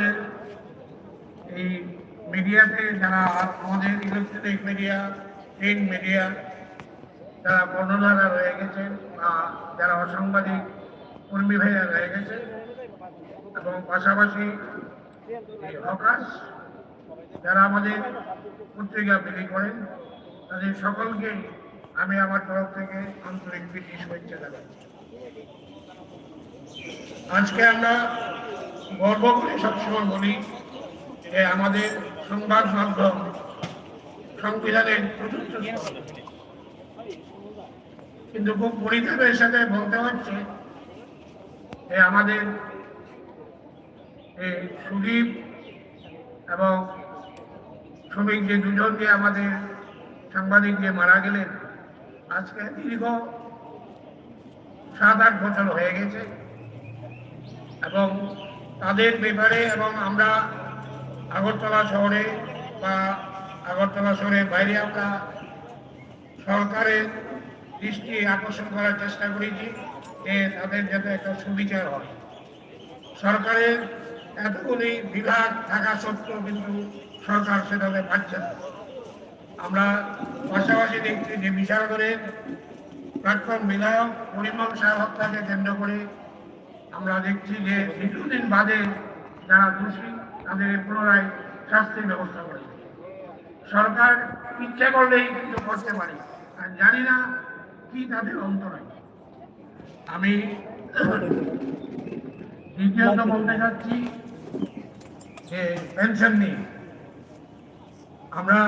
আজকে এই মিডিয়াতে যারা আমাদের ইলেকট্রনিক মিডিয়া, প্রিন্ট মিডিয়া, যারা বর্ণধারা রয়ে গেছে বা যারা অসাংবাদিক কর্মী ভাইয়া রয়ে গেছে এবং পাশাপাশি হকার্স যারা আমাদের পত্রিকা বিক্রি করেন, তাদের সকলকে আমি আমার তরফ থেকে আন্তরিক প্রীতি শুভেচ্ছা জানাচ্ছি। আজকে আমরা গর্ব করে সবসময় বলি যে আমাদের সংবাদ মাধ্যম সংবিধানের চতুর্থ স্তর। কিন্তু খুব পরিতাপের সাথে বলতে হচ্ছে যে আমাদের এই সুদীপ এবং শ্রমিক যে দুজন যে আমাদের সাংবাদিক যে মারা গেলেন, আজকে দীর্ঘ 7-8 বছর হয়ে গেছে এবং তাদের ব্যাপারে এবং আমরা আগরতলা শহরে বা আগরতলা শহরের বাইরে আমরা সরকারের দৃষ্টি আকর্ষণ করার চেষ্টা করেছি যে তাদের যাতে একটা সুবিচার হয়। সরকারের এতগুলি বিভাগ থাকা সত্ত্বেও কিন্তু সরকার সেটাতে পারছে না। আমরা পাশাপাশি দেখছি যে বিশালগড়ের প্রাক্তন বিধায়ক পরিমল সাহেব হত্যাকে কেন্দ্র করে আমরা দেখছি যে দীর্ঘদিন বাদে যারা দোষী তাদের পুনরায় শাস্তির ব্যবস্থা করেছে। সরকার ইচ্ছা করলেই কিন্তু করতে পারে, আর জানি না কি তাদের অন্তরায়। আমি দ্বিতীয়ত বলতে চাচ্ছি যে পেনশন নিয়ে আমরা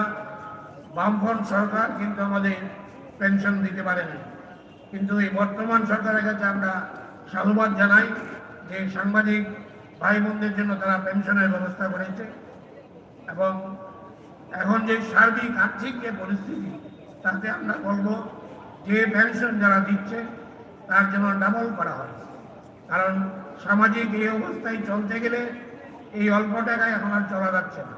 বামফ্রন্ট সরকার কিন্তু আমাদের পেনশন দিতে পারেনি, কিন্তু এই বর্তমান সরকারের কাছে আমরা সাধুবাদ জানাই যে সাংবাদিক ভাই বোনদের জন্য তারা পেনশনের ব্যবস্থা করেছে এবং এখন যে সার্বিক আর্থিক যে পরিস্থিতি তাতে আমরা বলবো যে পেনশন যারা দিচ্ছে তার জন্য ডাবল করা হয়, কারণ সামাজিক এই অবস্থায় চলতে গেলে এই অল্প টাকায় এখন আর চলা যাচ্ছে না।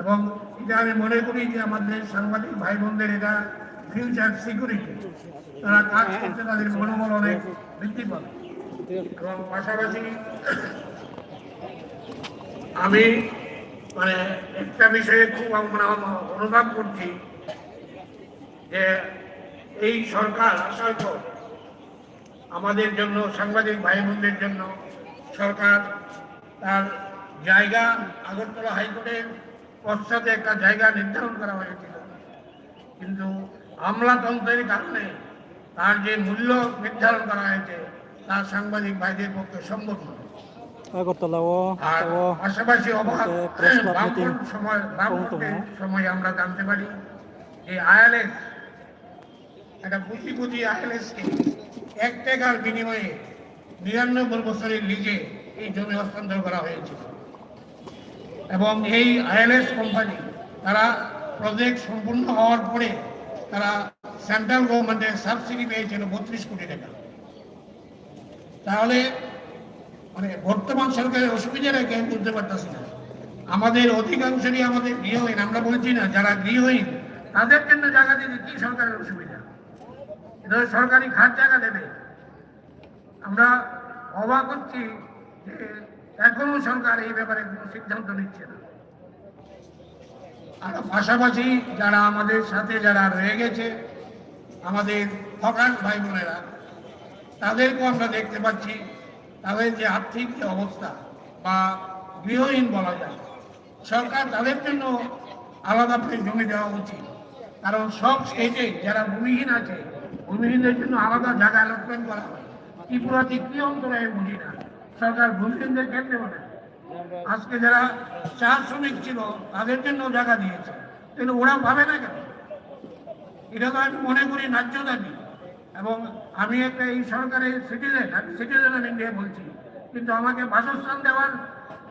এবং এটা আমি মনে করি যে আমাদের সাংবাদিক ভাই বোনদের এটা ফিউচার সিকিউরিটি, তারা কাজ করতে তাদের মনোবল অনেক বৃদ্ধি পাবে। এবং পাশাপাশি আমি একটা বিষয়ে খুব অনুভব করছি যে এই সরকার আসার পর আমাদের জন্য সাংবাদিক ভাই বোনদের জন্য সরকার তার জায়গা আগরতলা হাইকোর্টের পশ্চাতে একটা জায়গা নির্ধারণ করা হয়েছিল, কিন্তু আমলাতন্ত্রের কারণে তার যে মূল্য নির্ধারণ করা হয়েছে তা সাংবাদিক ভাইদের পক্ষে সম্ভব নয়। আর পাশাপাশি সময় আমরা জানতে পারি যে আইএলএস একটা কোটি আইএলএসকে 1 টাকার বিনিময়ে 99 বছরের লিজে এই জমি হস্তান্তর করা হয়েছিল এবং এই আইএলএস কোম্পানি তারা প্রজেক্ট সম্পূর্ণ হওয়ার পরে তারা সেন্ট্রাল গভর্নমেন্টের সাবসিডি পেয়েছিল 32 কোটি টাকা। তাহলে বর্তমান সরকারের অসুবিধাটা কেউ বুঝতে পারতেছি না। আমাদের অধিকাংশই আমাদের গৃহহীন, আমরা বলছি না যারা গৃহহীন তাদের জন্য জায়গা দিলে কি সরকারের অসুবিধা? এটা সরকারি খাত জায়গা দেবে। আমরা অবাক হচ্ছি যে এখনো সরকার এই ব্যাপারে কোনো সিদ্ধান্ত নিচ্ছে না। আর পাশাপাশি যারা আমাদের সাথে যারা রয়ে গেছে আমাদের হকার ভাই বোনেরা, তাদেরকেও আমরা দেখতে পাচ্ছি তাদের যে আর্থিক যে অবস্থা বা গৃহহীন বলা যায়, সরকার তাদের জন্য আলাদা করে জমি দেওয়া উচিত, কারণ সব স্টেটে যারা ভূমিহীন আছে ভূমিহীনদের জন্য আলাদা জায়গা অ্যালটমেন্ট করা হয়। ত্রিপুরাতে কি অন্তরায় বুঝি না, সরকার ভূমিহীনদের কেন্দ্রে বলে আজকে যারা চা শ্রমিক ছিল তাদের জন্য জায়গা দিয়েছে, কিন্তু ওরা পাবে না কেন? এটা তো আমি মনে করি ন্যায্য দাবি। এবং আমি একটা এই সরকারের সিটিজেন, আমি সিটিজেন অফ ইন্ডিয়া বলছি, কিন্তু আমাকে বাসস্থান দেওয়ার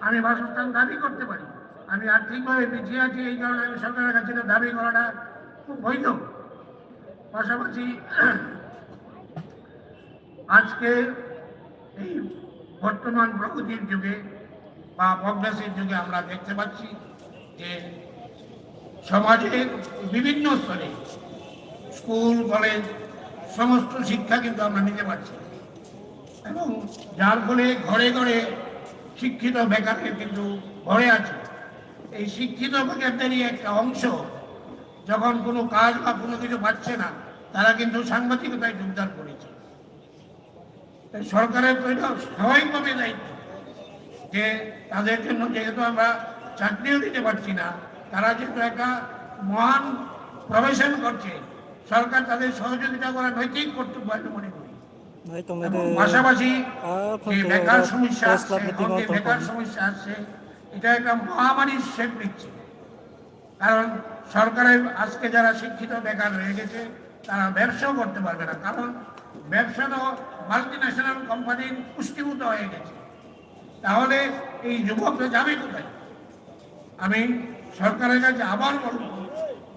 আমি বাসস্থান দাবি করতে পারি। আমি আর্থিকভাবে পিছিয়ে আছি, এই কারণে আমি সরকারের কাছে দাবি করাটা খুব বৈধ। পাশাপাশি আজকে এই বর্তমান প্রগতির যুগে বা প্রগ্রেসের যুগে আমরা দেখতে পাচ্ছি যে সমাজের বিভিন্ন স্তরে স্কুল কলেজ সমস্ত শিক্ষা কিন্তু আমরা নিতে পারছি এবং যার ফলে ঘরে ঘরে শিক্ষিত বেকারের কিন্তু ভরে আছে। এই শিক্ষিত বেকারদেরই একটা অংশ যখন কোনো কাজ বা কোনো কিছু পাচ্ছে না, তারা কিন্তু সাংবাদিকতায় যোগদান করেছে। সরকারের তো এটা স্বাভাবিকভাবে দায়িত্ব যে তাদের জন্য, যেহেতু আমরা চাকরিও দিতে পারছি না, তারা যেহেতু একটা মহান প্রফেশন করছে, সরকার তাদের সহযোগিতা করা নৈতিক কর্তব্য আমি মনে করি। পাশাপাশি যে বেকার সমস্যা আসছে, বেকার সমস্যা আসছে, এটা একটা মহামারীর শেপ নিচ্ছে। কারণ সরকারের আজকে যারা শিক্ষিত বেকার রয়ে গেছে, তারা ব্যবসাও করতে পারবে না, কারণ ব্যবসা তো মাল্টিন্যাশনাল কোম্পানির পুষ্টিভূত হয়ে গেছে। তাহলে এই যুবকরা যাবে কোথায়? আমি সরকারের কাছে আবার বলব,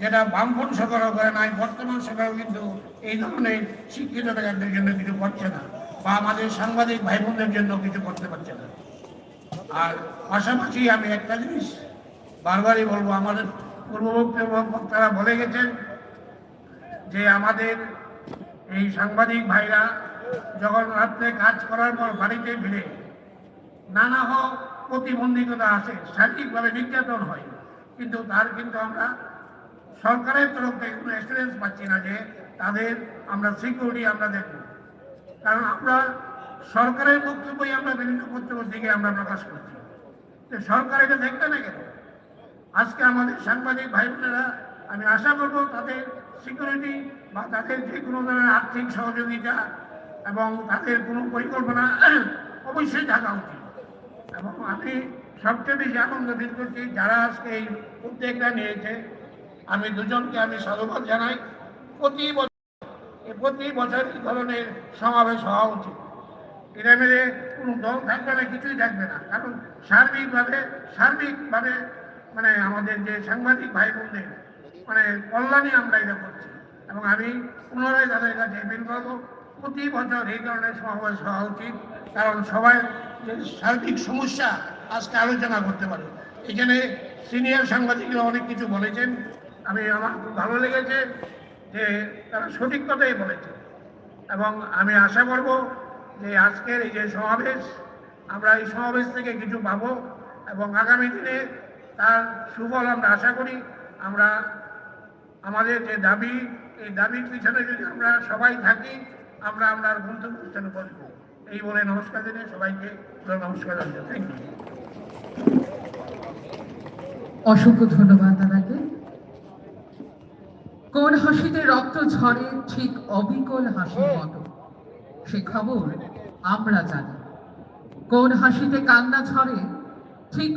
যেটা বামফ্রন্ট সরকারও করে নাই, বর্তমান সরকারও কিন্তু এই ধরনের শিক্ষিত বেকারদের জন্য কিছু করছে না, বা আমাদের সাংবাদিক ভাই বোনদের জন্য কিছু করতে পারছে না। আর পাশাপাশি আমি একটা জিনিস বারবারই বলবো, আমাদের পূর্ববর্তী বক্তারা বলে গেছেন যে আমাদের এই সাংবাদিক ভাইরা যখন রাত্রে কাজ করার পর বাড়িতে ফিরে নানা প্রতিবন্ধকতা আছে, শারীরিকভাবে নির্যাতন হয়, কিন্তু আমরা সরকারের তরফ থেকে কোনো এক্সপিরিয়েন্স পাচ্ছি না যে তাদের আমরা সিকিউরিটি আমরা দেখব। কারণ আমরা সরকারের বক্তব্যই আমরা বিভিন্ন পত্রিকা আমরা প্রকাশ করছি, তো সরকার এটা দেখবে না কেন? আজকে আমাদের সাংবাদিক ভাই বোনেরা, আমি আশা করব তাদের সিকিউরিটি বা তাদের যে কোনো ধরনের আর্থিক সহযোগিতা এবং তাদের কোনো পরিকল্পনা অবশ্যই থাকা উচিত। এবং আমি সবচেয়ে বেশি আনন্দ ফিল করছি যারা আজকে এই উদ্যোগটা নিয়েছে, আমি দুজনকে আমি সাধুবাদ জানাই। প্রতি বছর এই ধরনের সমাবেশ হওয়া উচিত। এটা মেরে কোনো দল থাকবে না, কিছুই থাকবে না, কারণ সার্বিকভাবে মানে আমাদের যে সাংবাদিক ভাই বোনদের মানে কল্যাণে আমরা এটা করছি। এবং আমি পুনরায় তাদের কাছে এপিল করবো, প্রতি বছর এই ধরনের সমাবেশ হওয়া উচিত, কারণ সবাই যে সার্বিক সমস্যা আজকে আলোচনা করতে পারে। এখানে সিনিয়র সাংবাদিকরা অনেক কিছু বলেছেন, আমার খুব ভালো লেগেছে যে তারা সঠিক কথাই বলেছে। এবং আমি আশা করব যে আজকের এই যে সমাবেশ, আমরা এই সমাবেশ থেকে কিছু পাবো এবং আগামী দিনে তার সুফল আমরা আশা করি। আমরা আমাদের যে দাবি, এই দাবির পিছনে যদি আমরা সবাই থাকি, আমরা আপনার গন্তব্যস্থানে পৌঁছবো। এই বলে নমস্কার জানিয়ে সবাইকে নমস্কার জানাই। Thank you. অসংখ্য ধন্যবাদ দাদাকে। কোন হাসিতে রক্ত ঝরে ঠিক অবিকল হাসির মতো, সে খবর আমরা জানি। কোন হাসিতে কান্না ঝরে ঠিক